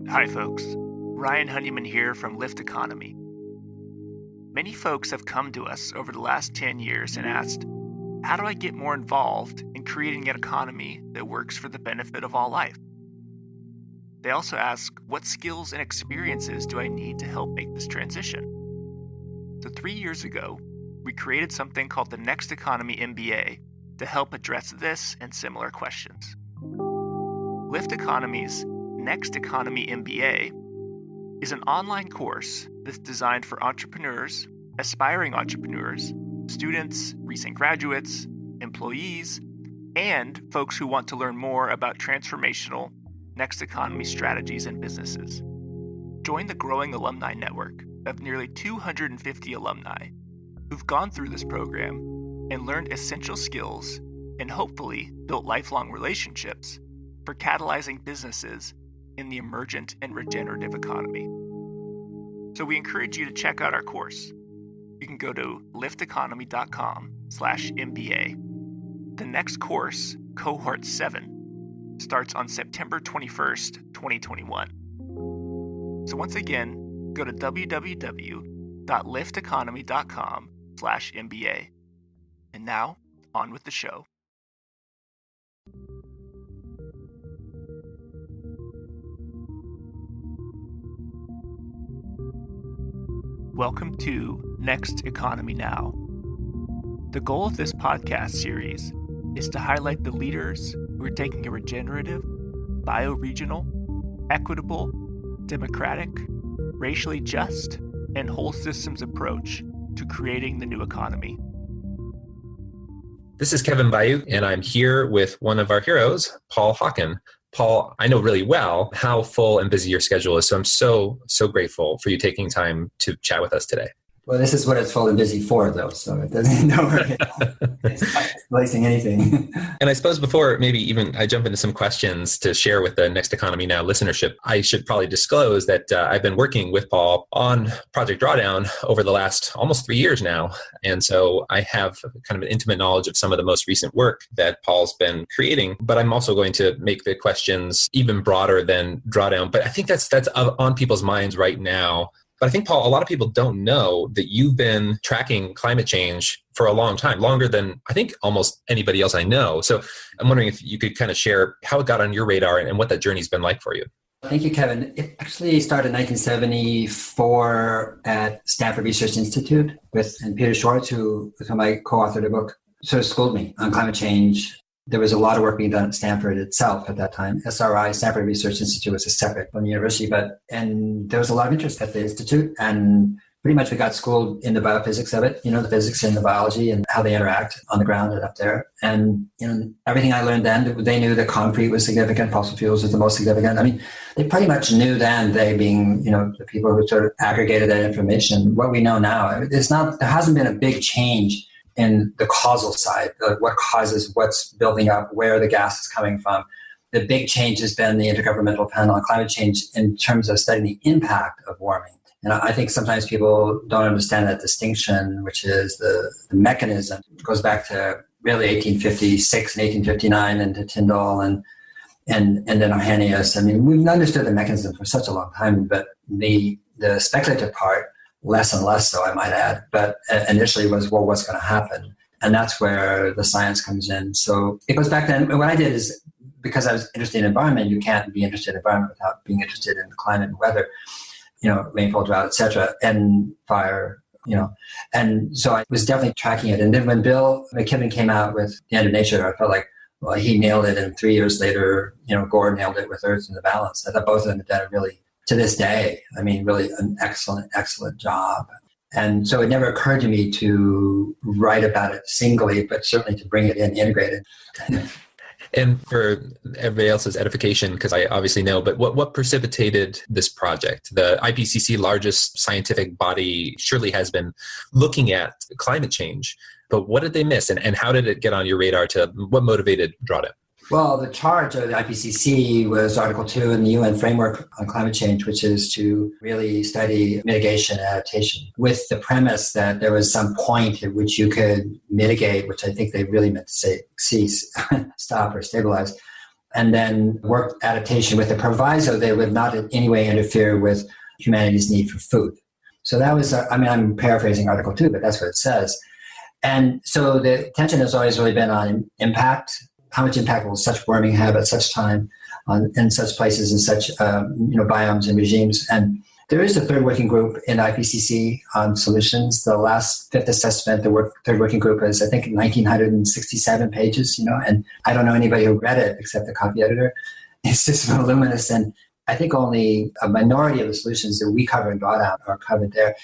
Hi folks, Ryan Honeyman here from Lift Economy. Many folks have come to us over the last 10 years and asked, how do I get more involved in creating an economy that works for the benefit of all life? They also ask, what skills and experiences do I need to help make this transition? So 3 years ago, we created something called the Next Economy MBA to help address this and similar questions. Lift Economy's Next Economy MBA is an online course that's designed for entrepreneurs, aspiring entrepreneurs, students, recent graduates, employees, and folks who want to learn more about transformational Next Economy strategies and businesses. Join the growing alumni network of nearly 250 alumni who've gone through this program and learned essential skills and hopefully built lifelong relationships for catalyzing businesses in the emergent and regenerative economy. So we encourage you to check out our course. You can go to lifteconomy.com/MBA. The next course, Cohort 7, starts on September 21st, 2021. So once again, go to www.lifteconomy.com/MBA. And now, on with the show. Welcome to Next Economy Now. The goal of this podcast series is to highlight the leaders who are taking a regenerative, bioregional, equitable, democratic, racially just, and whole systems approach to creating the new economy. This is Kevin Bayou, and I'm here with one of our heroes, Paul Hawken. Paul, I know really well how full and busy your schedule is, so I'm so grateful for you taking time to chat with us today. Well, this is what it's full and busy for, though, so it doesn't it's not displacing anything. And I suppose before maybe even I jump into some questions to share with the Next Economy Now listenership, I should probably disclose that I've been working with Paul on Project Drawdown over the last almost 3 years now. And so I have kind of an intimate knowledge of some of the most recent work that Paul's been creating, but I'm also going to make the questions even broader than Drawdown. But I think that's on people's minds right now. But I think, Paul, a lot of people don't know that you've been tracking climate change for a long time, longer than I think almost anybody else I know. So I'm wondering if you could kind of share how it got on your radar and what that journey's been like for you. Thank you, Kevin. It actually started in 1974 at Stanford Research Institute and Peter Schwartz, with whom I co-authored a book, sort of schooled me on climate change. There was a lot of work being done at Stanford itself at that time. SRI, Stanford Research Institute, was a separate from the university, and there was a lot of interest at the institute, and pretty much we got schooled in the biophysics of it, the physics and the biology and how they interact on the ground and up there. And, everything I learned then, they knew that concrete was significant, fossil fuels was the most significant. I mean, they pretty much knew then, they being, the people who sort of aggregated that information. What we know now, there hasn't been a big change in the causal side, what causes what's building up, where the gas is coming from. The big change has been the Intergovernmental Panel on Climate Change in terms of studying the impact of warming. And I think sometimes people don't understand that distinction, which is the mechanism. It goes back to really 1856 and 1859 and to Tyndall and then Arrhenius. I mean, we've understood the mechanism for such a long time, but the speculative part, less and less so, I might add, but initially was, well, what's going to happen? And that's where the science comes in. So it goes back then. What I did is, because I was interested in environment, you can't be interested in environment without being interested in climate and weather, rainfall, drought, etc., and fire, And so I was definitely tracking it. And then when Bill McKibben came out with The End of Nature, I felt like, well, he nailed it. And 3 years later, Gore nailed it with Earth in the Balance. I thought both of them had done a really, to this day, really an excellent job. And so it never occurred to me to write about it singly, but certainly to bring it in integrated. And for everybody else's edification, because I obviously know, but what precipitated this project? The IPCC, largest scientific body, surely has been looking at climate change, but what did they miss? And how did it get on your radar what motivated Drawdown? Well, the charge of the IPCC was Article 2 in the UN Framework on Climate Change, which is to really study mitigation and adaptation with the premise that there was some point at which you could mitigate, which I think they really meant to say cease, stop, or stabilize and then work adaptation with the proviso they would not in any way interfere with humanity's need for food. So that was, I'm paraphrasing Article 2, but that's what it says. And so the attention has always really been on impact. How much impact will such warming have at such time in such places and such biomes and regimes? And there is a third working group in IPCC on solutions. The last fifth assessment, third working group is, I think, 1,967 pages, and I don't know anybody who read it except the copy editor. It's just voluminous, and I think only a minority of the solutions that we cover in Drawdown are covered there.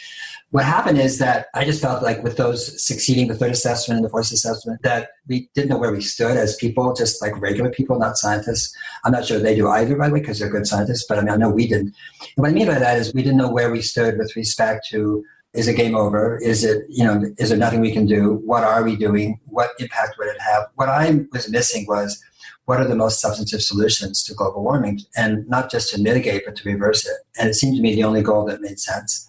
What happened is that I just felt like with those succeeding the third assessment and the fourth assessment, that we didn't know where we stood as people, just like regular people, not scientists. I'm not sure they do either, by the way, because they're good scientists, but I know we didn't. And what I mean by that is we didn't know where we stood with respect to, is it game over? Is it, is there nothing we can do? What are we doing? What impact would it have? What I was missing was, what are the most substantive solutions to global warming? And not just to mitigate, but to reverse it. And it seemed to me the only goal that made sense.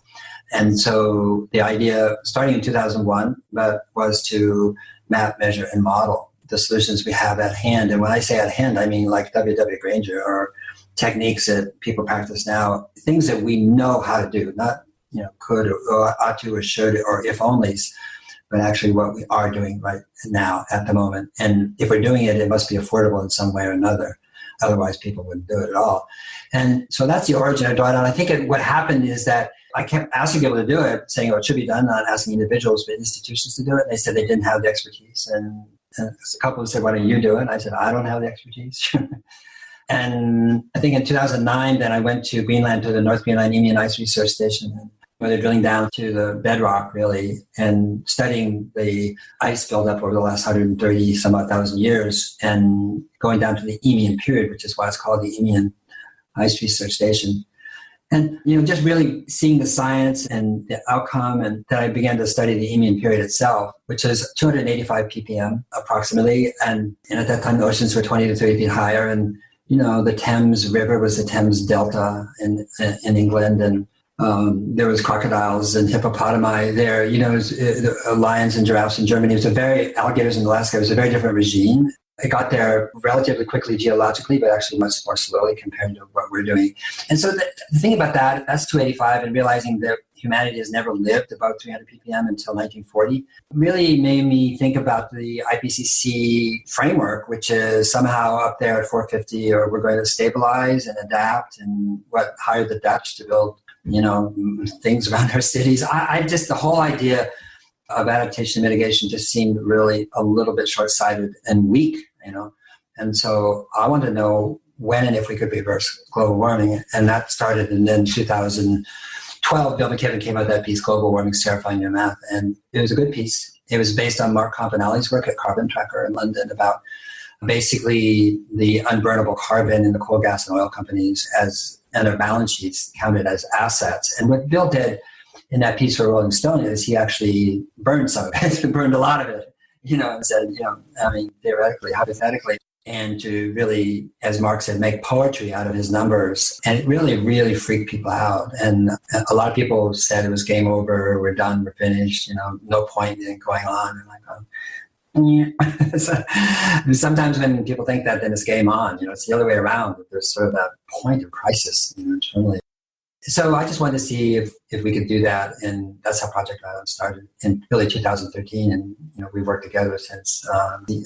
And so the idea, starting in 2001, was to map, measure, and model the solutions we have at hand. And when I say at hand, I mean like W.W. Granger or techniques that people practice now, things that we know how to do, not could or ought to or should or if onlys, but actually what we are doing right now at the moment. And if we're doing it, it must be affordable in some way or another. Otherwise, people wouldn't do it at all. And so that's the origin of Drawdown. I think what happened is that I kept asking people to do it, saying, it should be done, not asking individuals, but institutions to do it. And they said they didn't have the expertise. And a couple said, why don't you do it? And I said, I don't have the expertise. And I think in 2009, then I went to Greenland, to the North Greenland Imean Ice Research Station, where they're drilling down to the bedrock, really, and studying the ice buildup over the last 130 some odd thousand years, and going down to the Eemian period, which is why it's called the Eemian Ice Research Station. And, just really seeing the science and the outcome, and then I began to study the Eemian period itself, which is 285 ppm approximately. And at that time, the oceans were 20 to 30 feet higher. And, the Thames River was the Thames Delta in England. And there was crocodiles and hippopotami there, lions and giraffes in Germany. Alligators in Alaska. It was a very different regime. It got there relatively quickly geologically, but actually much more slowly compared to what we're doing. And so the thing about that's 285, and realizing that humanity has never lived above 300 ppm until 1940 really made me think about the IPCC framework, which is somehow up there at 450, or we're going to stabilize and adapt, and hired the Dutch to build things around our cities. I just, the whole idea of adaptation and mitigation just seemed really a little bit short-sighted and weak, And so I wanted to know when and if we could reverse global warming. And that started in 2012. Bill McKibben came out with that piece, Global Warming's Terrifying New Math. And it was a good piece. It was based on Mark Campanelli's work at Carbon Tracker in London about basically the unburnable carbon in the coal, gas, and oil companies and their balance sheets counted as assets. And what Bill did in that piece for Rolling Stone is he actually burned some of it, burned a lot of it, and said, theoretically, hypothetically, and to really, as Mark said, make poetry out of his numbers. And it really, really freaked people out. And a lot of people said it was game over, we're done, we're finished, no point in going on. And so, sometimes when people think that, then it's game on. It's the other way around. There's sort of that point of crisis, internally. So I just wanted to see if we could do that, and that's how Project Drawdown started in really 2013, and we've worked together since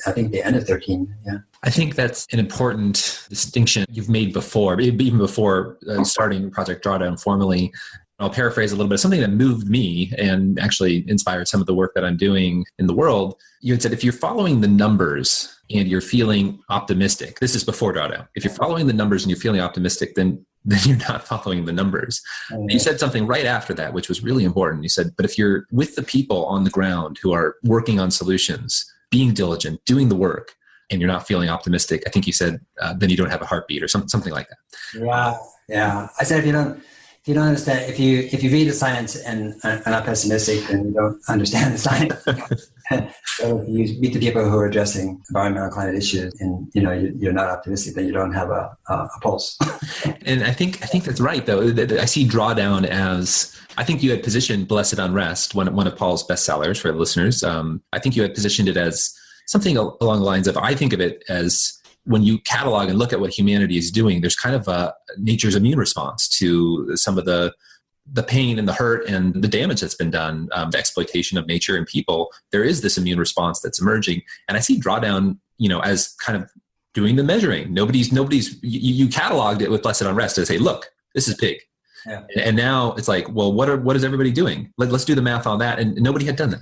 I think the end of 13. Yeah, I think that's an important distinction you've made before, even before starting Project Drawdown formally. I'll paraphrase a little bit. Something that moved me and actually inspired some of the work that I'm doing in the world. You had said, if you're following the numbers and you're feeling optimistic, this is before Drawdown. If you're following the numbers and you're feeling optimistic, then you're not following the numbers. Mm-hmm. You said something right after that, which was really important. You said, but if you're with the people on the ground who are working on solutions, being diligent, doing the work, and you're not feeling optimistic, I think you said, then you don't have a heartbeat or something like that. Yeah. I said, if you don't understand, if you read the science and are not pessimistic, then you don't understand the science. So if you meet the people who are addressing environmental climate issues and you're not optimistic, then you don't have a pulse. And I think that's right, though. I see Drawdown as, I think you had positioned Blessed Unrest, one of Paul's bestsellers for the listeners. I think you had positioned it as something along the lines of, I think of it as when you catalog and look at what humanity is doing, there's kind of a nature's immune response to some of the pain and the hurt and the damage that's been done, the exploitation of nature and people. There is this immune response that's emerging. And I see Drawdown, as kind of doing the measuring. Nobody's you cataloged it with Blessed Unrest to say, look, this is pig. Yeah. And now it's like, well, what is everybody doing? Let's do the math on that. And nobody had done that.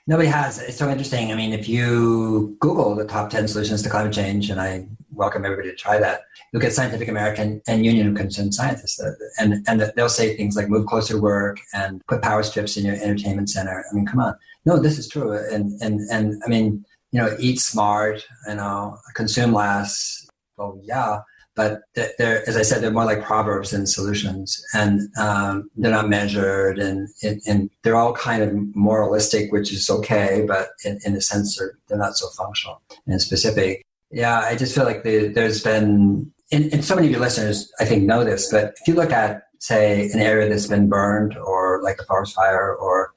Nobody has. It's so interesting. I mean, if you Google the top 10 solutions to climate change, and I welcome everybody to try that, you'll get Scientific American and Union of Concerned Scientists. And they'll say things like move closer to work and put power strips in your entertainment center. I mean, come on. No, this is true. And I mean, eat smart, consume less. Well, yeah. But they're, as I said, they're more like proverbs than solutions, and they're not measured, and they're all kind of moralistic, which is okay, but in a sense, they're not so functional and specific. Yeah, I just feel like there's been, and so many of your listeners, I think, know this, but if you look at, say, an area that's been burned, or like a forest fire, or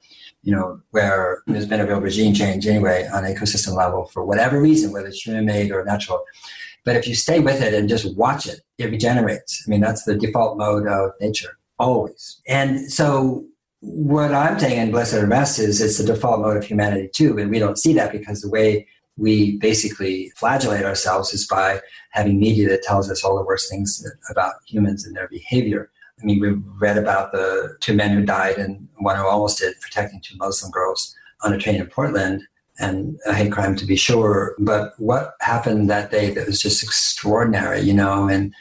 where there's been a real regime change anyway on an ecosystem level for whatever reason, whether it's human-made or natural. But if you stay with it and just watch it, it regenerates. I mean, that's the default mode of nature, always. And so what I'm saying in Blessed Unrest is it's the default mode of humanity too, and we don't see that because the way we basically flagellate ourselves is by having media that tells us all the worst things about humans and their behavior. I mean, we've read about the 2 men who died and one who almost did, protecting 2 Muslim girls on a train in Portland. And a hate crime, to be sure. But what happened that day that was just extraordinary, and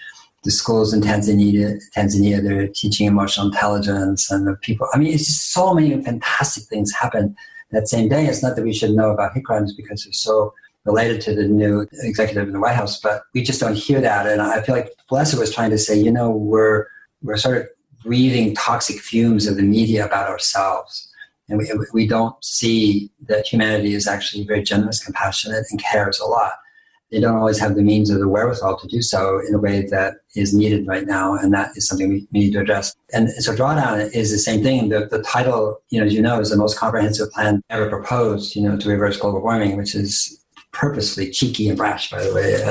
the schools in Tanzania, they're teaching emotional intelligence, and the people, I mean, it's just so many fantastic things happened that same day. It's not that we should know about hate crimes because they're so related to the new executive in the White House, but we just don't hear that. And I feel like Blessed was trying to say, we're sort of breathing toxic fumes of the media about ourselves. And we don't see that humanity is actually very generous, compassionate, and cares a lot. They don't always have the means or the wherewithal to do so in a way that is needed right now, and that is something we need to address. And so Drawdown is the same thing. The title, as is the most comprehensive plan ever proposed, to reverse global warming, which is purposely cheeky and brash, by the way.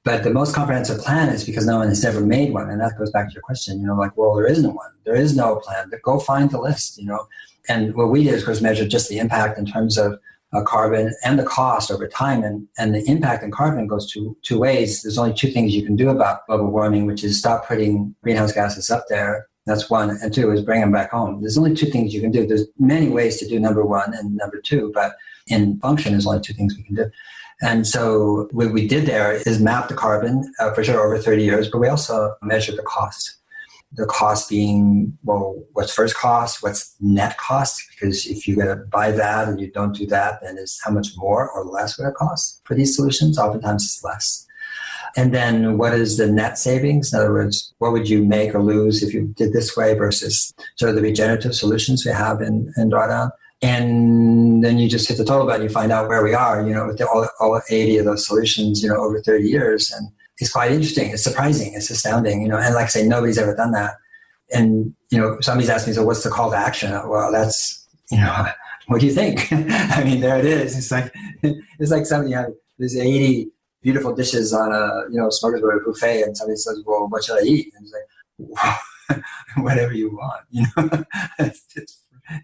But the most comprehensive plan is because no one has ever made one. And that goes back to your question, well, there isn't one. There is no plan. Go find the list, And what we did is, of course, measure just the impact in terms of carbon and the cost over time. And the impact in carbon goes two ways. There's only 2 things you can do about global warming, which is stop putting greenhouse gases up there. That's 1. And 2 is bring them back home. There's only 2 things you can do. There's many ways to do number 1 and number 2, but in function, there's only 2 things we can do. And so what we did there is map the carbon for sure over 30 years, but we also measured the cost. The cost being, well, what's first cost? What's net cost? Because if you're going to buy that and you don't do that, then it's how much more or less would it cost for these solutions? Oftentimes it's less. And then what is the net savings? In other words, what would you make or lose if you did this way versus sort of the regenerative solutions we have in Drawdown? And then you just hit the total button, you find out where we are, with all 80 of those solutions, over 30 years. And it's quite interesting. It's surprising. It's astounding, and like I say, nobody's ever done that. And, somebody's asked me, so what's the call to action? Well, that's, what do you think? I mean, there it is. It's like somebody had there's 80 beautiful dishes on a, smorgasbord buffet, and somebody says, well, what should I eat? And it's like, whatever you want,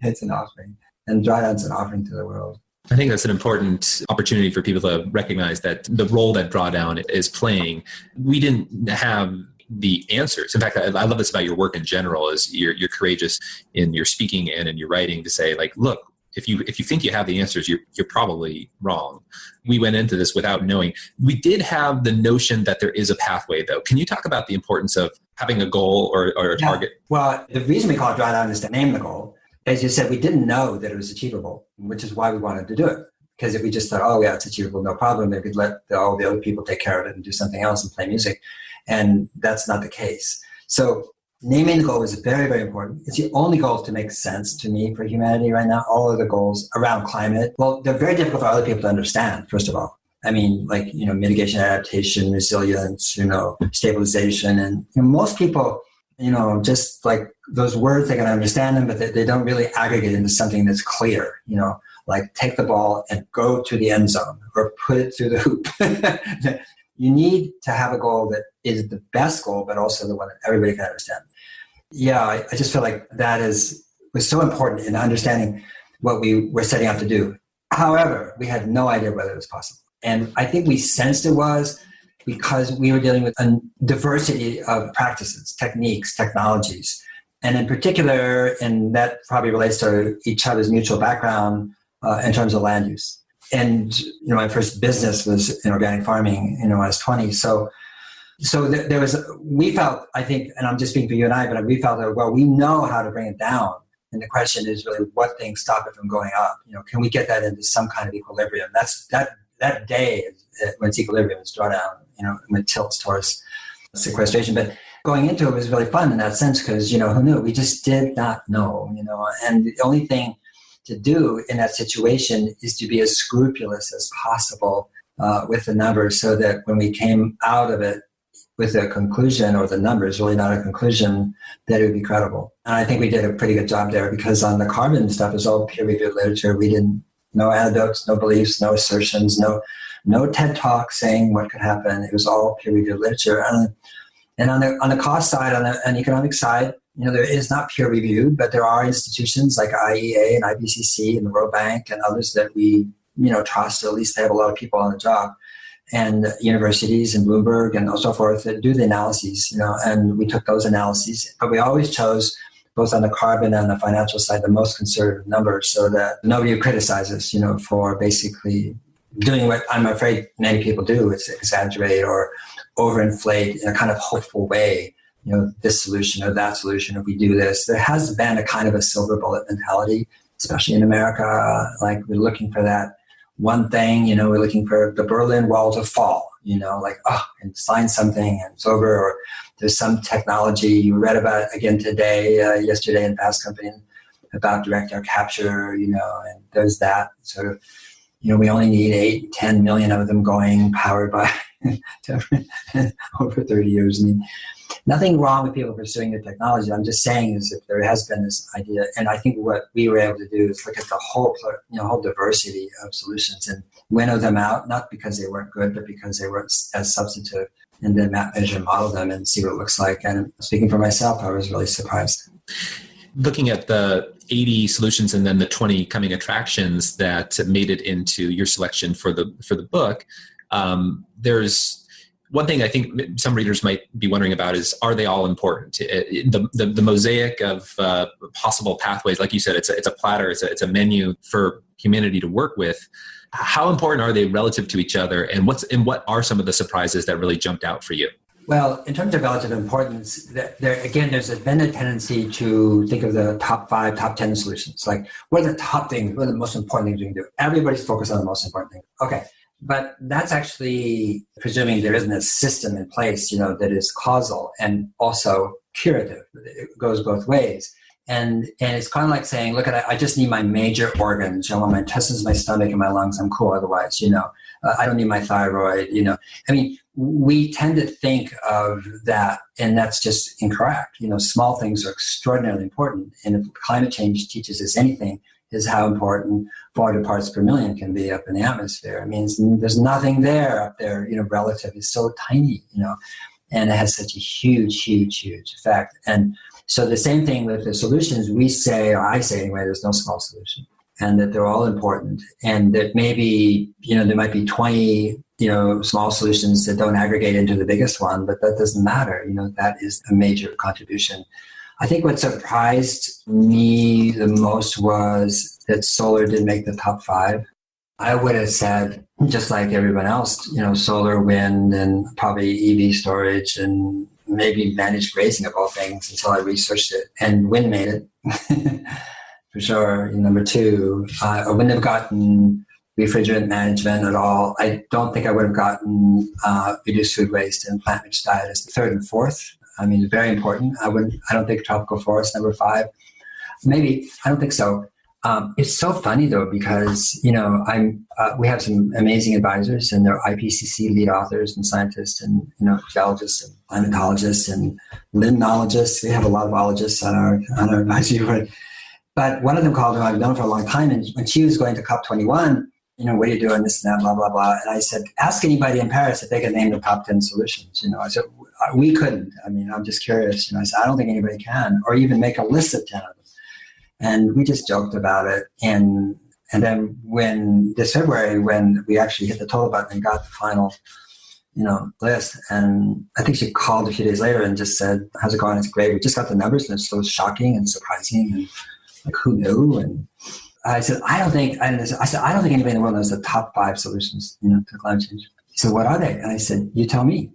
it's an offering. And Drawdown's an offering to the world. I think that's an important opportunity for people to recognize that the role that Drawdown is playing, we didn't have the answers. In fact, I love this about your work in general, is you're courageous in your speaking and in your writing to say, like, look, if you think you have the answers, you're probably wrong. We went into this without knowing. We did have the notion that there is a pathway, though. Can you talk about the importance of having a goal or a target? Well, the reason we call it Drawdown is to name the goal. As you said, we didn't know that it was achievable, which is why we wanted to do it. Because if we just thought, oh, yeah, it's achievable, no problem, they could let all the other people take care of it and do something else and play music. And that's not the case. So naming the goal is very, very important. It's the only goal to make sense to me for humanity right now. All of the goals around climate, well, they're very difficult for other people to understand, first of all. I mean, like, mitigation, adaptation, resilience, stabilization. And most people, just like those words, they can understand them, but they don't really aggregate into something that's clear, like take the ball and go to the end zone or put it through the hoop. You need to have a goal that is the best goal, but also the one that everybody can understand. Yeah, I just feel like that was so important in understanding what we were setting out to do. However, we had no idea whether it was possible. And I think we sensed it was because we were dealing with a diversity of practices, techniques, technologies. And in particular, and that probably relates to each other's mutual background in terms of land use. And, my first business was in organic farming, when I was 20. So there was, we felt, I think, and I'm just speaking for you and I, but we felt that, well, we know how to bring it down. And the question is really what things stop it from going up? Can we get that into some kind of equilibrium? That's that day when it's equilibrium, it's drawdown, when it tilts towards sequestration. But going into it was really fun in that sense because, who knew? We just did not know, and the only thing to do in that situation is to be as scrupulous as possible with the numbers so that when we came out of it with a conclusion, or the numbers, really not a conclusion, that it would be credible. And I think we did a pretty good job there because on the carbon stuff, it was all peer-reviewed literature. We didn't, no anecdotes, no beliefs, no assertions, no TED Talk saying what could happen. It was all peer-reviewed literature. And on the cost side, on the economic side, there is not peer-reviewed, but there are institutions like IEA and IPCC and the World Bank and others that we, trust. At least they have a lot of people on the job. And universities and Bloomberg and so forth that do the analyses, and we took those analyses. But we always chose, both on the carbon and the financial side, the most conservative numbers so that nobody would criticize us, for basically doing what I'm afraid many people do, is exaggerate or overinflate in a kind of hopeful way, this solution or that solution, if we do this. There has been a kind of a silver bullet mentality, especially in America, like we're looking for that one thing, we're looking for the Berlin Wall to fall, and sign something and it's over, or there's some technology you read about again today, yesterday in Fast Company about direct air capture, and there's that sort of, we only need 8-10 million of them going, powered by over 30 years. I mean, nothing wrong with people pursuing the technology. I'm just saying is if there has been this idea, and I think what we were able to do is look at the whole diversity of solutions and winnow them out, not because they weren't good, but because they were as substantive, and then map, measure, model them and see what it looks like. And speaking for myself, I was really surprised. Looking at the 80 solutions and then the 20 coming attractions that made it into your selection for the book, there's one thing I think some readers might be wondering about is, are they all important? The mosaic of possible pathways, like you said, it's a platter, it's a menu for humanity to work with. How important are they relative to each other, and what are some of the surprises that really jumped out for you? Well, in terms of relative importance, there's been a tendency to think of the top 5, top 10 solutions. Like, what are the top things? What are the most important things we can do? Everybody's focused on the most important thing. Okay. But that's actually presuming there isn't a system in place, that is causal and also curative. It goes both ways. And it's kind of like saying, look, I just need my major organs. I want my intestines, my stomach, and my lungs. I'm cool otherwise, I don't need my thyroid, I mean, we tend to think of that, and that's just incorrect. Small things are extraordinarily important. And if climate change teaches us anything, is how important 400 parts per million can be up in the atmosphere. It means there's nothing there up there, relative. It's so tiny, and it has such a huge, huge, huge effect. And so the same thing with the solutions, we say, or I say anyway, there's no small solution, and that they're all important, and that maybe, there might be 20, small solutions that don't aggregate into the biggest one, but that doesn't matter. That is a major contribution. I think what surprised me the most was that solar didn't make the top 5. I would have said, just like everyone else, solar, wind, and probably EV storage, and maybe managed grazing of all things until I researched it. And wind made it, for sure. Number 2, I wouldn't have gotten refrigerant management at all. I don't think I would have gotten reduced food waste and plant-rich diet as the 3rd and 4th. I mean, very important. I don't think tropical forest, number 5. Maybe, I don't think so. It's so funny though, because, we have some amazing advisors, and they're IPCC lead authors and scientists and, geologists and climatologists and limnologists. We have a lot of ologists on our advisory board. But one of them called her, I've known for a long time, and when she was going to COP21, what are you doing, this and that, blah, blah, blah. And I said, ask anybody in Paris if they could name the top 10 solutions. I said, we couldn't. I'm just curious. I said, I don't think anybody can, or even make a list of 10 of them. And we just joked about it. And then this February, when we actually hit the total button and got the final, list, and I think she called a few days later and just said, how's it going? It's great. We just got the numbers, and it's so shocking and surprising, and like, who knew? And I said, I don't think anybody in the world knows the top 5 solutions, to climate change. He said, what are they? And I said, you tell me.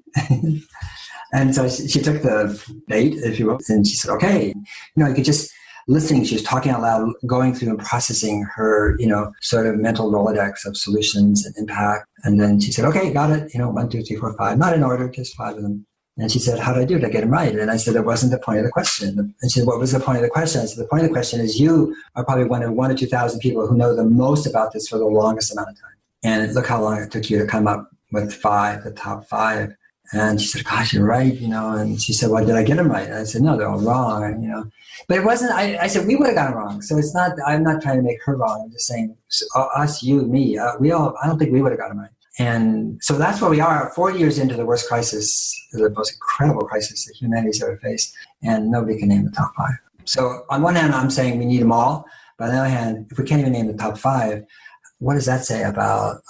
And so she took the bait, if you will, and she said, okay, you could just listening. She was talking out loud, going through and processing her, sort of mental Rolodex of solutions and impact. And then she said, okay, got it. 1, 2, 3, 4, 5, not in order, just 5 of them. And she said, how did I do? Did I get them right? And I said, it wasn't the point of the question. And she said, what was the point of the question? I said, the point of the question is you are probably one of 1,000 or 2,000 people who know the most about this for the longest amount of time. And look how long it took you to come up with the top 5. And she said, gosh, you're right, and she said, well, did I get them right? And I said, no, they're all wrong, But it wasn't, I said, we would have got it wrong. So it's not, I'm not trying to make her wrong. I'm just saying, us, you, me, I don't think we would have got them right. And so that's where we are, 40 years into the worst crisis, the most incredible crisis that humanity's ever faced, and nobody can name the top 5. So on one hand, I'm saying we need them all. But on the other hand, if we can't even name the top 5, what does that say about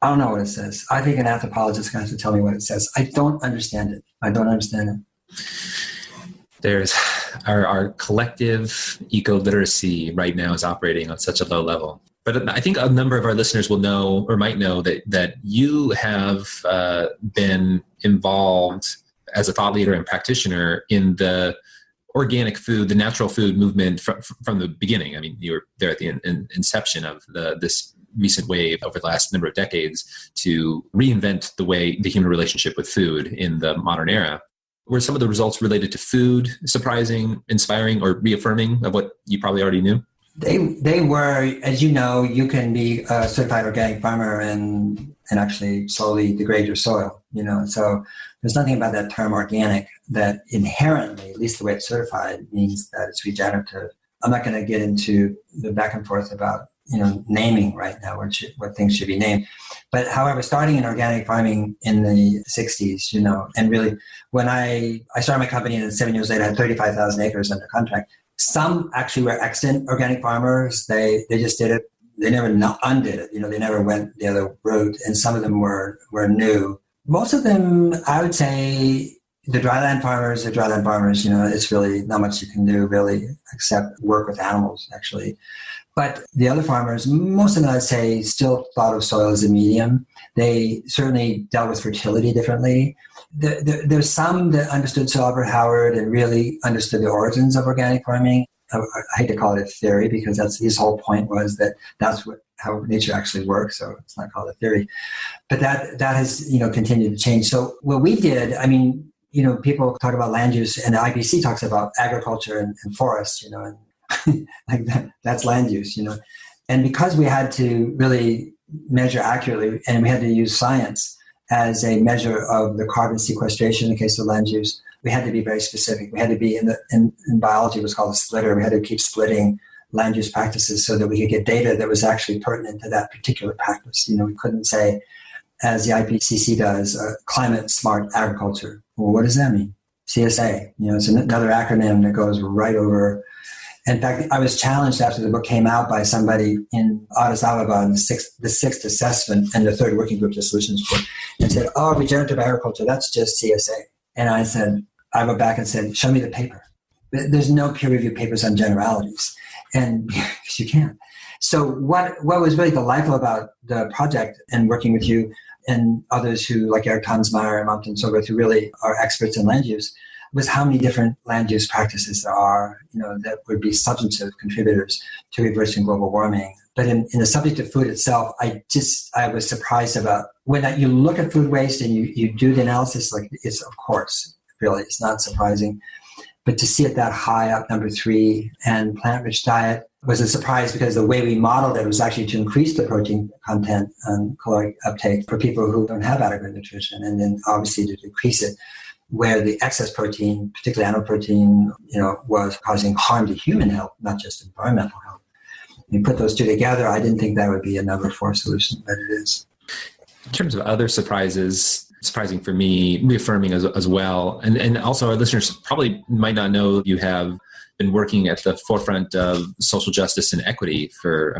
I don't know what it says. I think an anthropologist is going to have to tell me what it says. I don't understand it. There's our collective eco-literacy right now is operating on such a low level. But I think a number of our listeners will know or might know that you have been involved as a thought leader and practitioner in the organic food, the natural food movement from the beginning. You were there at the inception of this recent wave over the last number of decades to reinvent the human relationship with food in the modern era. Were some of the results related to food surprising, inspiring, or reaffirming of what you probably already knew? They were, as you know, you can be a certified organic farmer and actually slowly degrade your soil, So there's nothing about that term organic that inherently, at least the way it's certified, means that it's regenerative. I'm not going to get into the back and forth about naming right now, what things should be named. But however, starting in organic farming in the 60s, and really when I started my company and 7 years later I had 35,000 acres under contract. Some actually were extant organic farmers. They just did it. They never undid it. They never went the other route. And some of them were new. Most of them, I would say, the dryland farmers, it's really not much you can do really except work with animals actually. But the other farmers, most of them, I'd say, still thought of soil as a medium. They certainly dealt with fertility differently. There's some that understood Sir Albert Howard and really understood the origins of organic farming. I hate to call it a theory because his whole point was that's how nature actually works. So it's not called a theory. But that has continued to change. So what we did, people talk about land use, and the IPC talks about agriculture and forests, and like that's land use, And because we had to really measure accurately, and we had to use science as a measure of the carbon sequestration in the case of land use, we had to be very specific. We had to be in biology, it was called a splitter. We had to keep splitting land use practices so that we could get data that was actually pertinent to that particular practice. We couldn't say, as the IPCC does, climate smart agriculture. Well, what does that mean? CSA, it's another acronym that goes right over. In fact, I was challenged after the book came out by somebody in Addis Ababa in the sixth assessment and the third working group to solutions board, and said, regenerative agriculture, that's just CSA. And I went back and said, show me the paper. There's no peer-reviewed papers on generalities, and because you can't. So what was really delightful about the project and working with you and others who, like Eric Tonsmeyer and Monty and so forth, who really are experts in land use, was how many different land use practices there are, that would be substantive contributors to reversing global warming. But in the subject of food itself, I was surprised about when you look at food waste and you do the analysis, like it's, of course, really, it's not surprising. But to see it that high up, number 3, and plant-rich diet was a surprise because the way we modeled it was actually to increase the protein content and caloric uptake for people who don't have adequate nutrition, and then obviously to decrease it where the excess protein, particularly animal protein, was causing harm to human health, not just environmental health. You put those two together, I didn't think that would be a number 4 solution, but it is. In terms of other surprising for me, reaffirming as well, and also our listeners probably might not know you have been working at the forefront of social justice and equity for,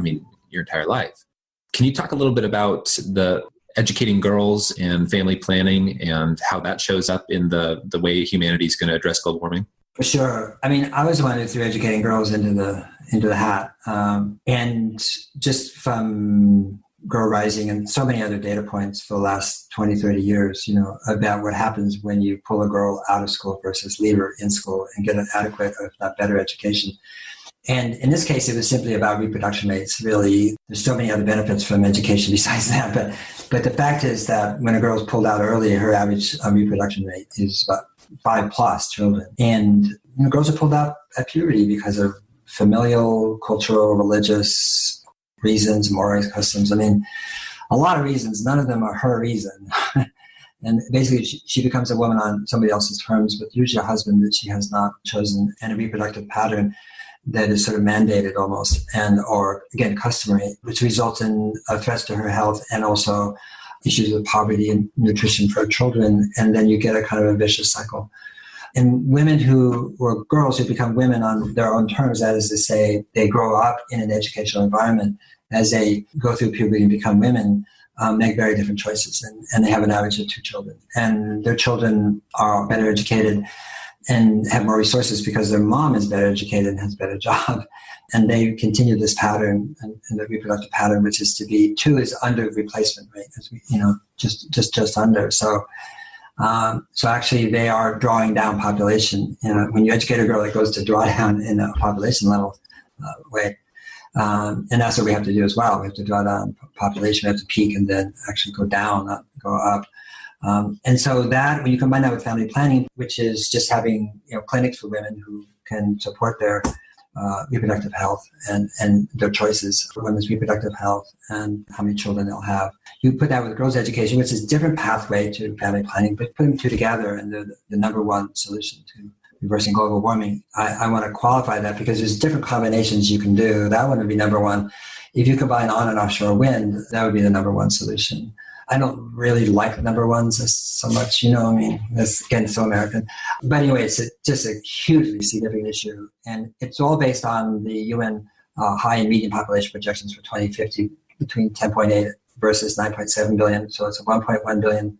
your entire life. Can you talk a little bit about the educating girls and family planning and how that shows up in the way humanity is going to address global warming? For sure. I was the one who threw educating girls into the hat. And just from Girl Rising and so many other data points for the last 20, 30 years, about what happens when you pull a girl out of school versus leave her in school and get an adequate, or if not better, education. And in this case, it was simply about reproduction rates. Really, there's so many other benefits from education besides that. But the fact is that when a girl is pulled out early, her average reproduction rate is about 5+ children. And girls are pulled out at puberty because of familial, cultural, religious reasons, mores, customs. A lot of reasons. None of them are her reason. And basically, she becomes a woman on somebody else's terms, but usually a husband that she has not chosen, and a reproductive pattern that is sort of mandated almost, or again, customary, which results in threats to her health and also issues with poverty and nutrition for her children. And then you get a kind of a vicious cycle. And women or girls who become women on their own terms, that is to say, they grow up in an educational environment as they go through puberty and become women, make very different choices. And they have an average of 2 children. And their children are better educated and have more resources because their mom is better educated and has a better job. And they continue this pattern, and the reproductive pattern, which is to be 2 is under replacement rate, just under. So actually they are drawing down population. When you educate a girl, it goes to drawdown in a population level way. And that's what we have to do as well. We have to draw down population, we have to peak and then actually go down, not go up. And so that, when you combine that with family planning, which is just having clinics for women who can support their reproductive health and their choices for women's reproductive health and how many children they'll have. You put that with girls' education, which is a different pathway to family planning, but put them 2 together and they're the number 1 solution to reversing global warming. I want to qualify that because there's different combinations you can do. That one would be number 1. If you combine on and offshore wind, that would be the number 1 solution. I don't really like number 1s so much, that's again, so American. But anyway, it's just a hugely significant issue. And it's all based on the UN high and medium population projections for 2050 between 10.8 versus 9.7 billion. So it's a 1.1 billion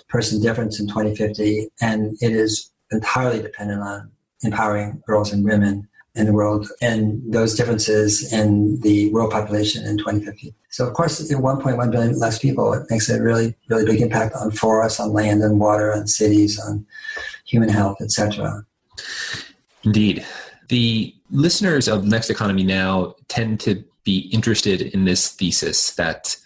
person difference in 2050. And it is entirely dependent on empowering girls and women in the world and those differences in the world population in 2050. So of course, 1.1 billion less people, it makes a really, really big impact on forests, on land and water, on cities, on human health, etc. Indeed. The listeners of Next Economy Now tend to be interested in this thesis that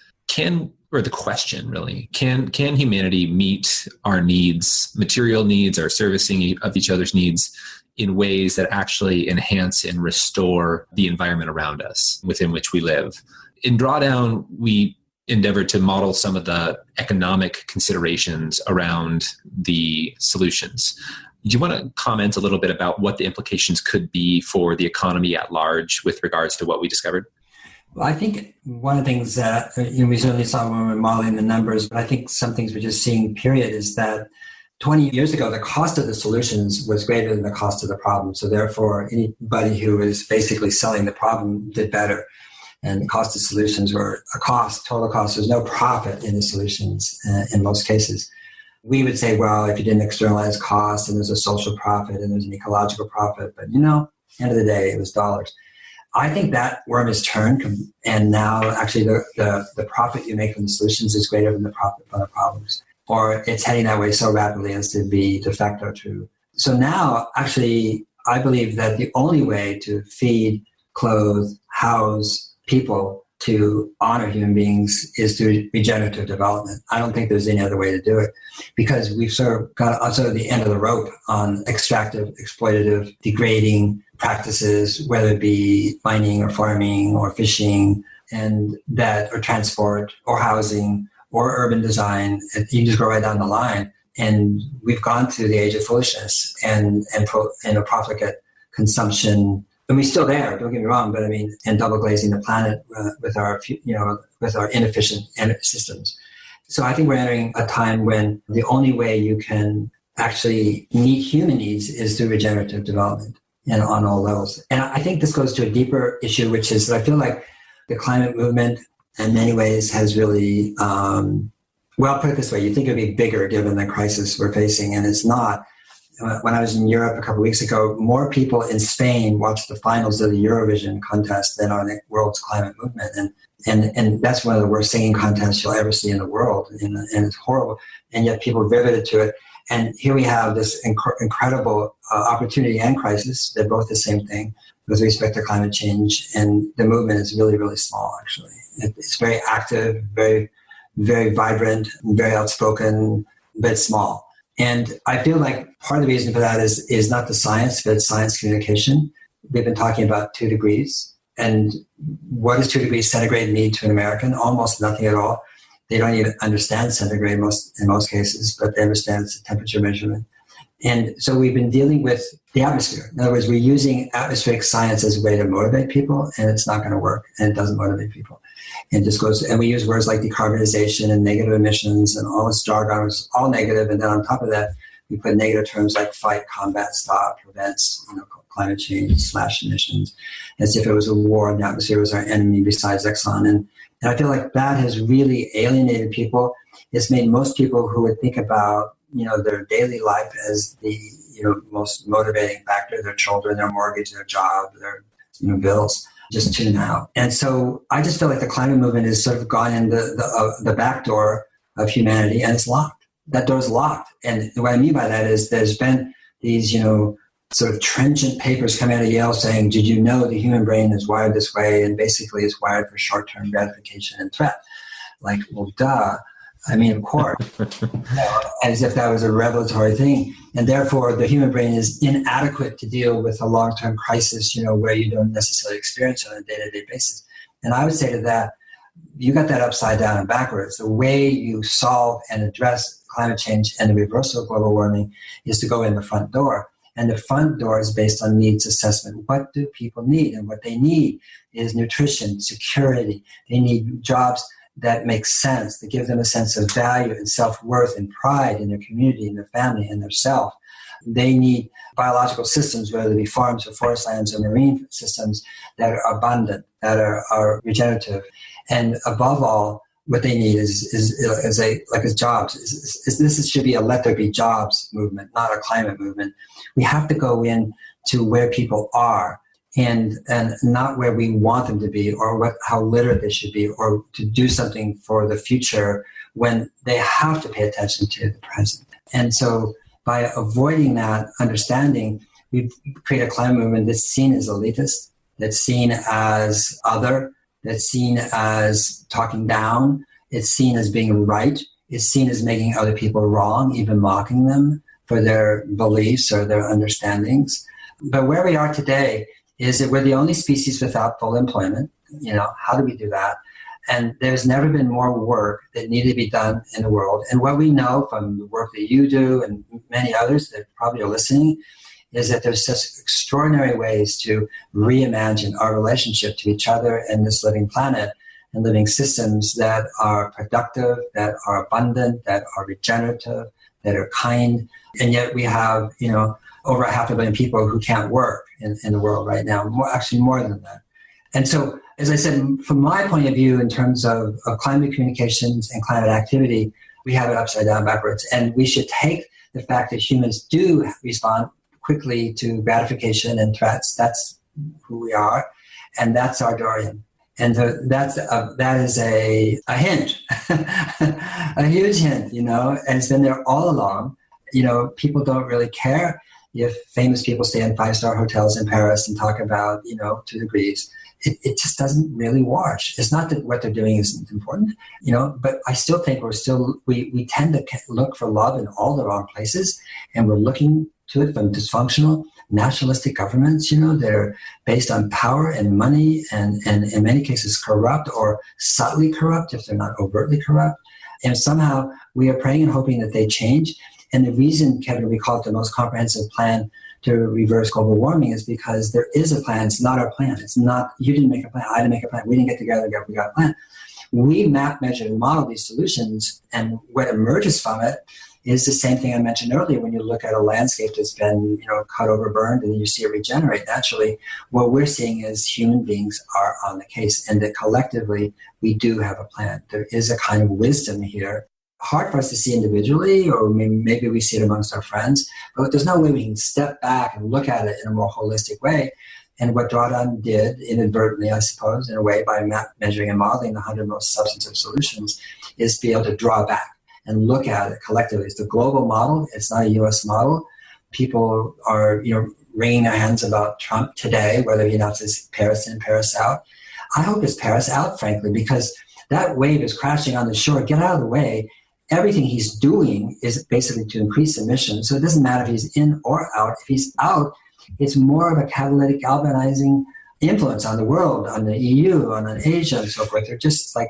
the question really, can humanity meet our needs, material needs, our servicing of each other's needs in ways that actually enhance and restore the environment around us within which we live? In Drawdown, we endeavor to model some of the economic considerations around the solutions. Do you want to comment a little bit about what the implications could be for the economy at large with regards to what we discovered? Well, I think one of the things that we certainly saw when we were modeling the numbers, but I think some things we're just seeing, period, is that 20 years ago, the cost of the solutions was greater than the cost of the problem. So therefore, anybody who is basically selling the problem did better. And the cost of solutions were a cost, total cost. There's no profit in the solutions in most cases. We would say, well, if you didn't externalize costs and there's a social profit and there's an ecological profit, but end of the day, it was dollars. I think that worm is turned, and now actually the profit you make from the solutions is greater than the profit from the problems. Or it's heading that way so rapidly as to be de facto true. So now, actually, I believe that the only way to feed, clothe, house people, to honor human beings is through regenerative development. I don't think there's any other way to do it because we've sort of got also the end of the rope on extractive, exploitative, degrading practices, whether it be mining or farming or fishing, or transport or housing or urban design. And you can just go right down the line. And we've gone through the age of foolishness and a profligate consumption and we're still there, don't get me wrong, but I mean, and double glazing the planet with our inefficient systems. So I think we're entering a time when the only way you can actually meet human needs is through regenerative development and on all levels. And I think this goes to a deeper issue, which is that I feel like the climate movement in many ways has really, well, put it this way, you think it would be bigger given the crisis we're facing, and it's not. When I was in Europe a couple of weeks ago, more people in Spain watched the finals of the Eurovision contest than on the world's climate movement. And that's one of the worst singing contests you'll ever see in the world. And it's horrible. And yet people riveted to it. And here we have this incredible opportunity and crisis. They're both the same thing with respect to climate change. And the movement is really, really small, actually. It's very active, very, very vibrant, very outspoken, but small. And I feel like part of the reason for that is not the science, but science communication. We've been talking about 2 degrees. And what does 2 degrees centigrade mean to an American? Almost nothing at all. They don't even understand centigrade in most cases, but they understand it's a temperature measurement. And so we've been dealing with the atmosphere. In other words, we're using atmospheric science as a way to motivate people, and it's not going to work, and it doesn't motivate people. And just goes, and we use words like decarbonization and negative emissions and all this jargon, which is all negative. And then on top of that, we put negative terms like fight, combat, stop, prevents, climate change / emissions, as if it was a war and the atmosphere was our enemy besides Exxon. And I feel like that has really alienated people. It's made most people who would think about, their daily life as the, most motivating factor, their children, their mortgage, their job, their, bills, just tune out. And so I just feel like the climate movement has sort of gone in the back door of humanity, and it's locked. That door's locked. And what I mean by that is there's been these, sort of trenchant papers coming out of Yale saying, did you know the human brain is wired this way? And basically it's wired for short-term gratification and threat. Like, well, duh. I mean, of course, as if that was a revelatory thing. And therefore, the human brain is inadequate to deal with a long-term crisis, where you don't necessarily experience it on a day-to-day basis. And I would say to that, you got that upside down and backwards. The way you solve and address climate change and the reversal of global warming is to go in the front door. And the front door is based on needs assessment. What do people need? And what they need is nutrition, security. They need jobs that make sense, that give them a sense of value and self-worth and pride in their community, in their family, and their self. They need biological systems, whether they be farms or forest lands or marine systems, that are abundant, that are regenerative. And above all, what they need is jobs. This should be a let there be jobs movement, not a climate movement. We have to go in to where people are, and not where we want them to be, or how literate they should be, or to do something for the future when they have to pay attention to the present. And so by avoiding that understanding, we create a climate movement that's seen as elitist, that's seen as other, that's seen as talking down, it's seen as being right, it's seen as making other people wrong, even mocking them for their beliefs or their understandings. But where we are today is that we're the only species without full employment. How do we do that? And there's never been more work that needed to be done in the world. And what we know from the work that you do and many others that probably are listening is that there's such extraordinary ways to reimagine our relationship to each other and this living planet and living systems that are productive, that are abundant, that are regenerative, that are kind. And yet we have, over 500 million people who can't work in the world right now, more than that. And so, as I said, from my point of view, in terms of climate communications and climate activity, we have it upside down backwards. And we should take the fact that humans do respond quickly to gratification and threats. That's who we are. And that's our Dorian. And that is a hint, a huge hint, and it's been there all along. People don't really care if famous people stay in 5-star hotels in Paris and talk about, 2 degrees. It just doesn't really wash. It's not that what they're doing isn't important, but I still think we tend to look for love in all the wrong places, and we're looking to it from dysfunctional nationalistic governments, that are based on power and money and in many cases corrupt or subtly corrupt if they're not overtly corrupt. And somehow we are praying and hoping that they change. And the reason, Kevin, we call it the most comprehensive plan to reverse global warming is because there is a plan. It's not our plan. It's not, you didn't make a plan, I didn't make a plan, we didn't get together, we got a plan. We map, measure, and model these solutions, and what emerges from it is the same thing I mentioned earlier. When you look at a landscape that's been, cut over, burned, and then you see it regenerate naturally, what we're seeing is human beings are on the case, and that collectively we do have a plan. There is a kind of wisdom here. Hard for us to see individually, or maybe we see it amongst our friends, but there's no way we can step back and look at it in a more holistic way. And what Drawdown did, inadvertently, I suppose, in a way, by measuring and modeling the 100 most substantive solutions, is be able to draw back and look at it collectively. It's the global model. It's not a U.S. model. People are, wringing their hands about Trump today, whether he announces Paris in, Paris out. I hope it's Paris out, frankly, because that wave is crashing on the shore. Get out of the way. Everything he's doing is basically to increase emissions. So it doesn't matter if he's in or out. If he's out, it's more of a catalytic galvanizing influence on the world, on the EU, on Asia, and so forth. They're just like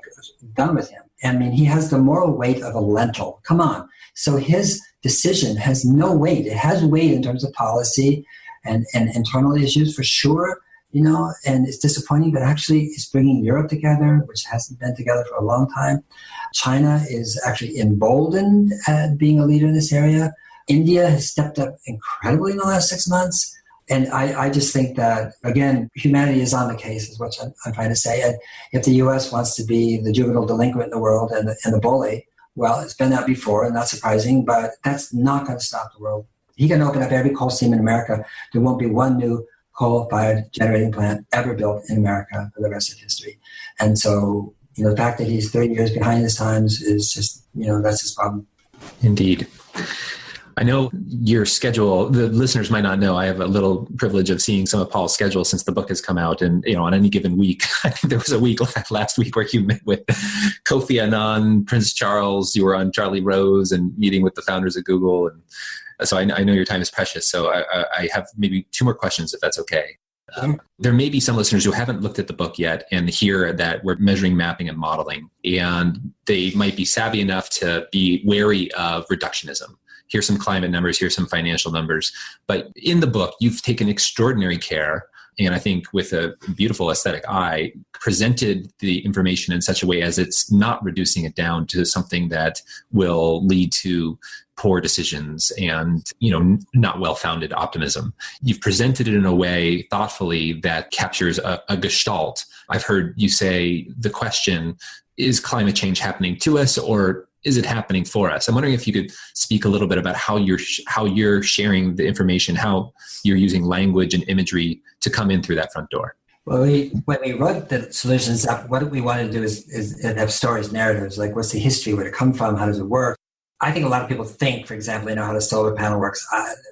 done with him. I mean, he has the moral weight of a lentil. Come on. So his decision has no weight. It has weight in terms of policy and internal issues for sure, and it's disappointing, but actually it's bringing Europe together, which hasn't been together for a long time. China is actually emboldened at being a leader in this area. India has stepped up incredibly in the last 6 months. And I just think that, again, humanity is on the case, is what I'm trying to say. And if the U.S. wants to be the juvenile delinquent in the world and the bully, well, it's been that before, and not surprising, but that's not going to stop the world. He can open up every coal seam in America. There won't be one new coal-fired generating plant ever built in America for the rest of history. And so, the fact that he's 30 years behind his times is just, that's his problem. Indeed. I know your schedule, the listeners might not know, I have a little privilege of seeing some of Paul's schedule since the book has come out. And, on any given week, I think there was a week last week where you met with Kofi Annan, Prince Charles, you were on Charlie Rose and meeting with the founders of Google. And so I know your time is precious. So I have maybe 2 more questions, if that's okay. There may be some listeners who haven't looked at the book yet and hear that we're measuring, mapping, and modeling, and they might be savvy enough to be wary of reductionism. Here's some climate numbers, here's some financial numbers. But in the book, you've taken extraordinary care, and I think with a beautiful aesthetic eye, presented the information in such a way as it's not reducing it down to something that will lead to poor decisions and, not well-founded optimism. You've presented it in a way thoughtfully that captures a gestalt. I've heard you say the question, is climate change happening to us, or is it happening for us? I'm wondering if you could speak a little bit about how you're sharing the information, how you're using language and imagery to come in through that front door. Well, when we wrote the solutions up, what we wanted to do is have stories, narratives, like what's the history, where did it come from, how does it work? I think a lot of people think, for example, how the solar panel works.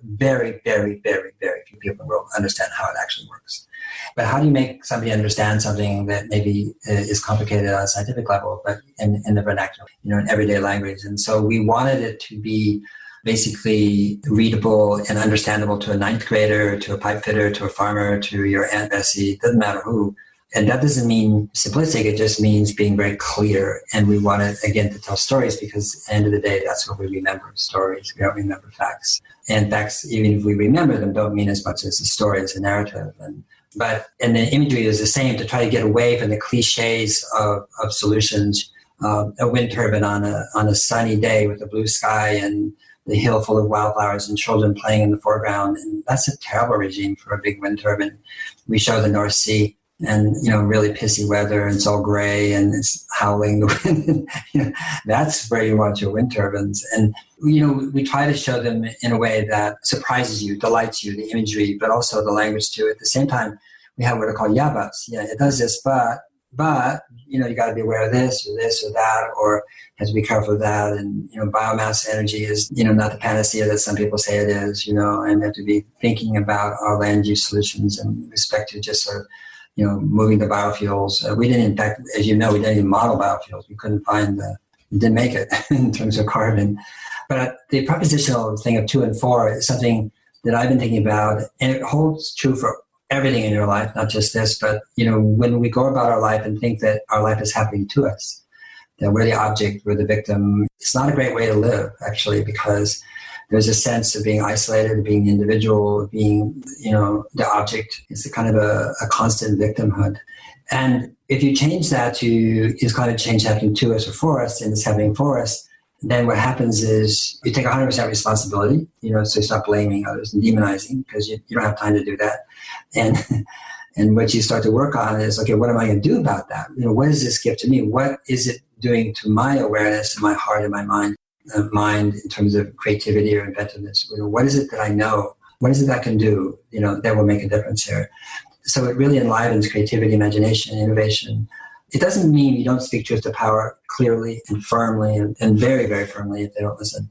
Very, very, very, very few people in the world understand how it actually works. But how do you make somebody understand something that maybe is complicated on a scientific level, but in the vernacular, in everyday language? And so we wanted it to be basically readable and understandable to a 9th grader, to a pipe fitter, to a farmer, to your Aunt Bessie, it doesn't matter who. And that doesn't mean simplistic, it just means being very clear. And we wanted, again, to tell stories because at the end of the day, that's what we remember, stories. We don't remember facts. And facts, even if we remember them, don't mean as much as a story, as a narrative. And the imagery is the same, to try to get away from the cliches of solutions. A wind turbine on a sunny day with a blue sky and the hill full of wildflowers and children playing in the foreground. And that's a terrible regime for a big wind turbine. We show the North Sea and, really pissy weather, and it's all gray and it's howling the wind. That's where you want your wind turbines. And, we try to show them in a way that surprises you, delights you, the imagery, but also the language too. At the same time, we have what are called yeah buts. Yeah, it does this, but, you got to be aware of this or that, or have to be careful of that. And, biomass energy is, not the panacea that some people say it is, and have to be thinking about our land use solutions in respect to just sort of, moving the biofuels. We didn't, in fact, as we didn't even model biofuels. We couldn't find we didn't make it in terms of carbon. But the propositional thing of 2 and 4 is something that I've been thinking about, and it holds true for everything in your life, not just this, but, when we go about our life and think that our life is happening to us, that we're the object, we're the victim, it's not a great way to live, actually, because There's a sense of being isolated, being the individual, being, the object. It's a kind of a constant victimhood. And if you change that to, is climate change happening to us or for us, and it's happening for us, then what happens is you take 100% responsibility, so you stop blaming others and demonizing, because you don't have time to do that. And what you start to work on is, okay, what am I going to do about that? What does this give to me? What is it doing to my awareness and my heart and my mind in terms of creativity or inventiveness? What is it that I know? What is it that I can do, that will make a difference here? So it really enlivens creativity, imagination, innovation. It doesn't mean you don't speak truth to power clearly and firmly and very, very firmly if they don't listen.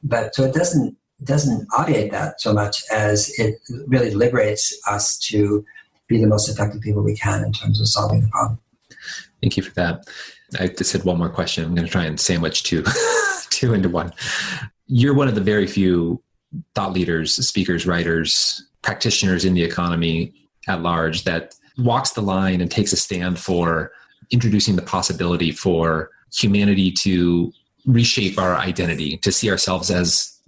But so it doesn't obviate that so much as it really liberates us to be the most effective people we can in terms of solving the problem. Thank you for that. I just had one more question. I'm going to try and sandwich two into one. You're one of the very few thought leaders, speakers, writers, practitioners in the economy at large that walks the line and takes a stand for introducing the possibility for humanity to reshape our identity, to see ourselves as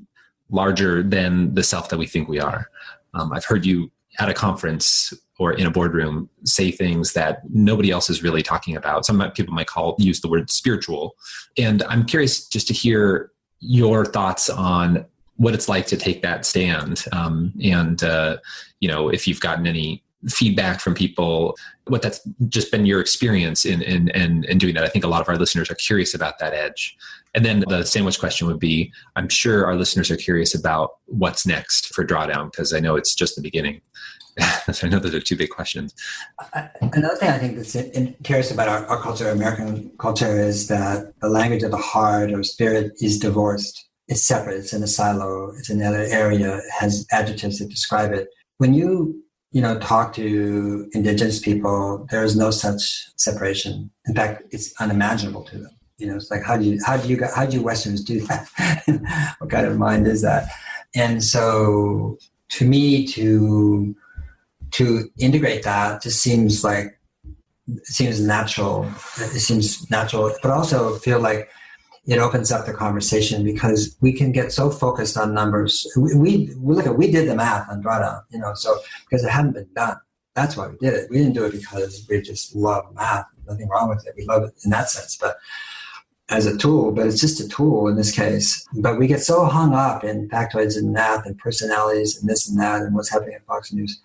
larger than the self that we think we are. I've heard you at a conference or in a boardroom say things that nobody else is really talking about. Some people might use the word spiritual. And I'm curious just to hear your thoughts on what it's like to take that stand. If you've gotten any feedback from people, what that's just been your experience in doing that. I think a lot of our listeners are curious about that edge. And then the sandwich question would be, I'm sure our listeners are curious about what's next for Drawdown, because I know it's just the beginning. So I know those are two big questions. Another thing I think that's curious about our culture, American culture, is that the language of the heart or spirit is divorced. It's separate. It's in a silo. It's in another area. It has adjectives that describe it. When you talk to indigenous people, there is no such separation. In fact, it's unimaginable to them. It's like, how do you Westerners do that? What kind of mind is that? And so to me, to integrate that just seems natural. It seems natural, but also feel like it opens up the conversation, because we can get so focused on numbers. We did the math on Drawdown, so because it hadn't been done. That's why we did it. We didn't do it because we just love math. Nothing wrong with it. We love it in that sense, but as a tool, but it's just a tool in this case. But we get so hung up in factoids and math and personalities and this and that and what's happening at Fox News.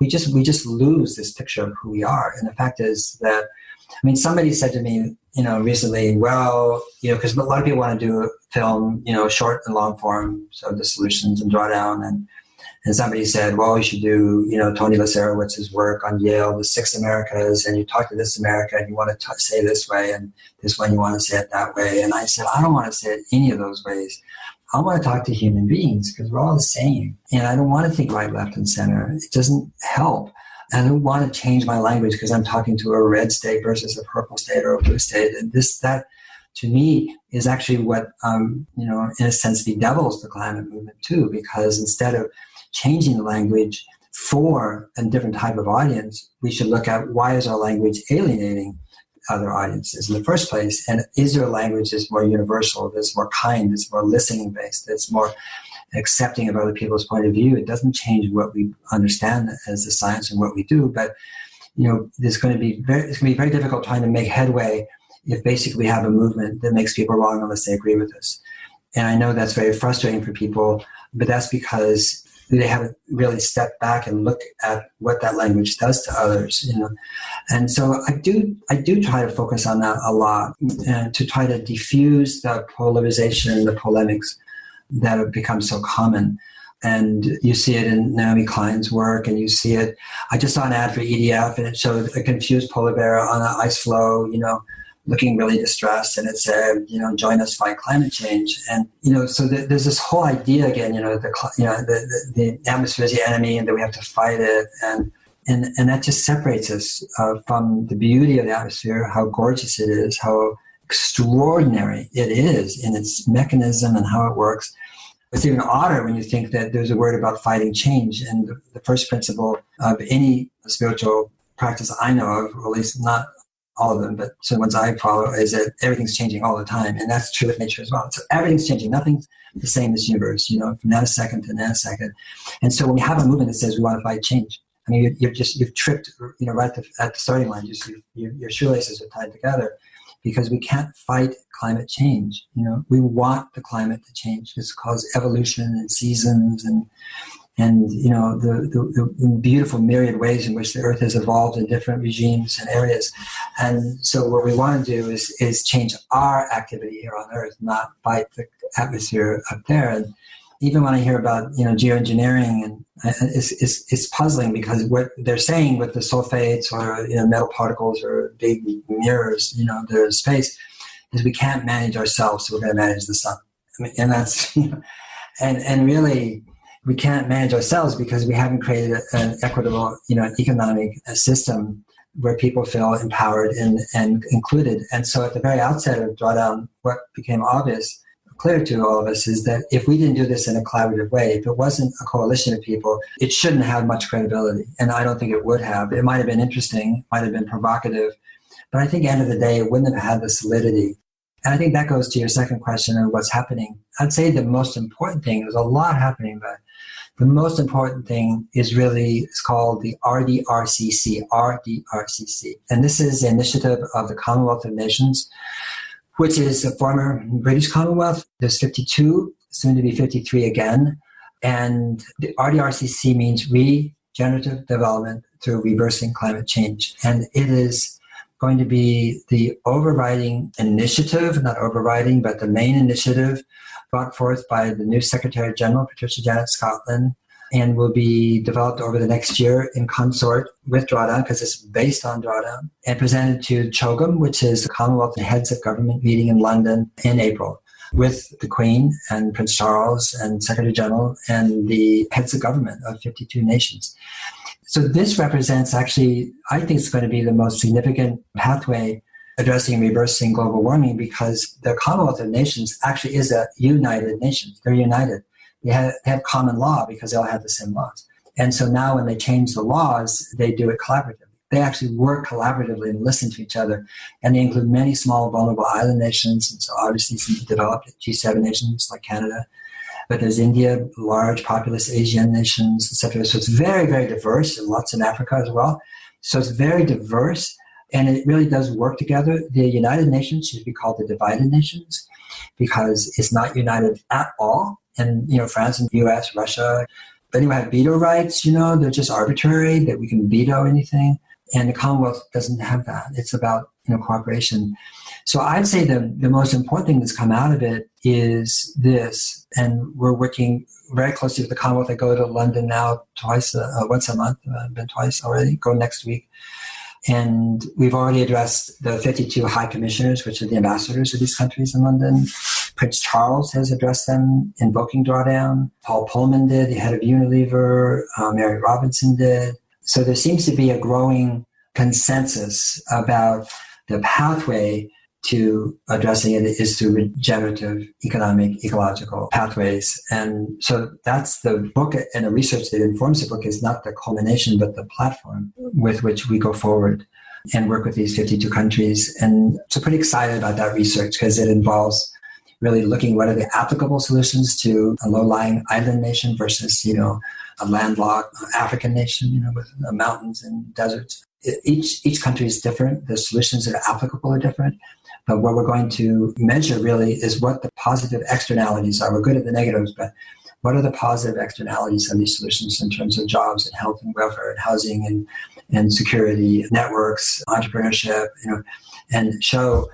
We just lose this picture of who we are. And the fact is that, somebody said to me, recently, because a lot of people want to do film, short and long form, so the solutions and Drawdown. And somebody said, well, you should do, Tony Lazarowitz's work on Yale, the Six Americas, and you talk to this America and you want to say it this way, and this one you want to say it that way. And I said, I don't want to say it any of those ways. I want to talk to human beings because we're all the same. And I don't want to think right, left, and center. It doesn't help. I don't want to change my language because I'm talking to a red state versus a purple state or a blue state. And that to me is actually what, in a sense, bedevils the climate movement too, because instead of changing the language for a different type of audience, we should look at why is our language alienating other audiences in the first place? And is there a language that's more universal, that's more kind, that's more listening based, that's more accepting of other people's point of view? It doesn't change what we understand as the science and what we do, but it's going to be very difficult trying to make headway if basically we have a movement that makes people wrong unless they agree with us. And I know that's very frustrating for people, but that's because they haven't really stepped back and looked at what that language does to others, And so I do try to focus on that a lot, and to try to diffuse the polarization, the polemics that have become so common. And you see it in Naomi Klein's work, and you see it. I just saw an ad for EDF, and it showed a confused polar bear on an ice floe, looking really distressed, and it said, join us, fight climate change. And, so there's this whole idea again, the atmosphere is the enemy and that we have to fight it. And that just separates us from the beauty of the atmosphere, how gorgeous it is, how extraordinary it is in its mechanism and how it works. It's even odder when you think that there's a word about fighting change. And the first principle of any spiritual practice I know of, or at least not all of them, but so the ones I follow is that everything's changing all the time. And that's true with nature as well. So everything's changing. Nothing's the same in this universe, from nanosecond to nanosecond. And so when we have a movement that says we want to fight change, I mean, you've tripped, right at the starting line. Your shoelaces are tied together because we can't fight climate change. We want the climate to change. It's caused evolution and seasons and the beautiful myriad ways in which the Earth has evolved in different regimes and areas. And so what we want to do is change our activity here on Earth, not fight the atmosphere up there. And even when I hear about geoengineering, and it's puzzling because what they're saying with the sulfates or metal particles or big mirrors, they're in space, is we can't manage ourselves, so we're going to manage the sun. I mean, and that's and really we can't manage ourselves because we haven't created an equitable economic system where people feel empowered and included. And so at the very outset of Drawdown, what became clear to all of us is that if we didn't do this in a collaborative way, if it wasn't a coalition of people, it shouldn't have much credibility. And I don't think it would have. It might have been interesting, might have been provocative, but I think at the end of the day, it wouldn't have had the solidity. And I think that goes to your second question of what's happening. I'd say the most important thing, there's a lot happening, but the most important thing it's called the RDRCC. And this is the initiative of the Commonwealth of Nations, which is a former British Commonwealth. There's 52, soon to be 53 again. And the RDRCC means regenerative development through reversing climate change. And it is going to be the overriding initiative, not overriding, but the main initiative brought forth by the new Secretary General, Patricia Janet Scotland, and will be developed over the next year in consort with Drawdown, because it's based on Drawdown, and presented to CHOGM, which is the Commonwealth Heads of Government meeting in London in April, with the Queen and Prince Charles and Secretary General and the heads of government of 52 nations. So this represents actually, I think it's going to be the most significant pathway addressing and reversing global warming, because the Commonwealth of Nations actually is a united nation. They're united. They have common law because they all have the same laws. And so now when they change the laws, they do it collaboratively. They actually work collaboratively and listen to each other. And they include many small, vulnerable island nations. And so obviously some developed G7 nations like Canada. But there's India, large populous Asian nations, etc. So it's very, very diverse, and lots in Africa as well. So it's very diverse, and it really does work together. The United Nations should be called the divided nations because it's not united at all. And, France and the US, Russia, then you have veto rights, they're just arbitrary, that we can veto anything. And the Commonwealth doesn't have that. It's about, cooperation. So I'd say the most important thing that's come out of it is this. And we're working very closely with the Commonwealth. I go to London now once a month. I've been twice already, go next week. And we've already addressed the 52 high commissioners, which are the ambassadors of these countries in London. Prince Charles has addressed them, invoking Drawdown. Paul Pullman did, the head of Unilever. Mary Robinson did. So there seems to be a growing consensus about the pathway to addressing it is through regenerative economic, ecological pathways. And so that's the book, and the research that informs the book is not the culmination, but the platform with which we go forward and work with these 52 countries. And so pretty excited about that research because it involves really looking what are the applicable solutions to a low-lying island nation versus, a landlocked African nation, with mountains and deserts. Each country is different. The solutions that are applicable are different. But what we're going to measure really is what the positive externalities are. We're good at the negatives, but what are the positive externalities of these solutions in terms of jobs and health and welfare and housing and security, networks, entrepreneurship, and show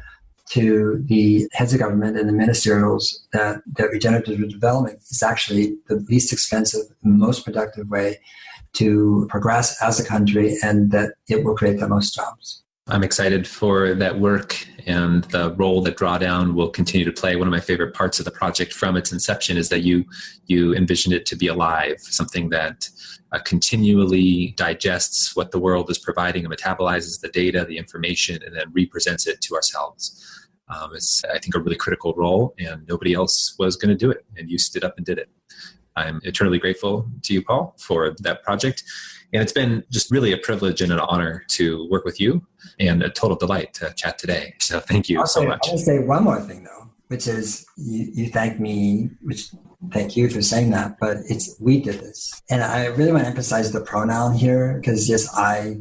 to the heads of government and the ministerials that regenerative development is actually the least expensive, most productive way to progress as a country, and that it will create the most jobs. I'm excited for that work and the role that Drawdown will continue to play. One of my favorite parts of the project from its inception is that you envisioned it to be alive, something that continually digests what the world is providing and metabolizes the data, the information, and then represents it to ourselves. It's, I think, a really critical role, and nobody else was going to do it, and you stood up and did it. I'm eternally grateful to you, Paul, for that project. And it's been just really a privilege and an honor to work with you, and a total delight to chat today. So thank you so much. I'll say one more thing, though, which is you thank me, which thank you for saying that, but we did this. And I really want to emphasize the pronoun here, because yes, I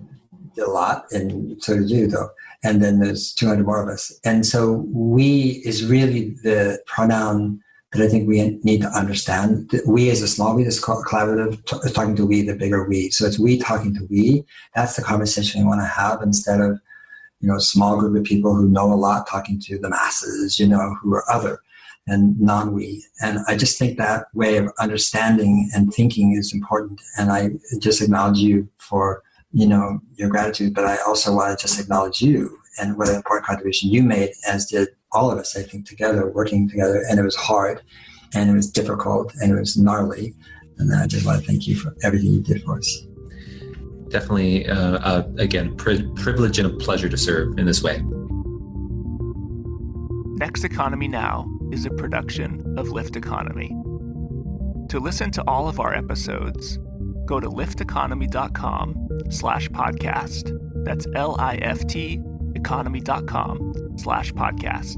did a lot, and so did you, though. And then there's 200 more of us. And so we is really the pronoun that I think we need to understand. We as a small we, this collaborative, is talking to we, the bigger we. So it's we talking to we. That's the conversation we want to have, instead of, a small group of people who know a lot talking to the masses, who are other and non-we. And I just think that way of understanding and thinking is important. And I just acknowledge you for, your gratitude, but I also want to just acknowledge you and what an important contribution you made, as did all of us, I think, together, working together. And it was hard, and it was difficult, and it was gnarly. And I just want to thank you for everything you did for us. Definitely, again, privilege and a pleasure to serve in this way. Next Economy Now is a production of Lift Economy. To listen to all of our episodes, go to lifteconomy.com/podcast. That's LIFT economy.com/podcast.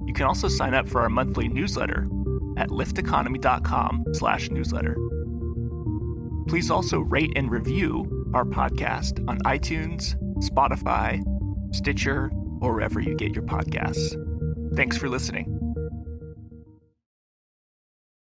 You can also sign up for our monthly newsletter at lifteconomy.com/newsletter. Please also rate and review our podcast on iTunes, Spotify, Stitcher, or wherever you get your podcasts. Thanks for listening.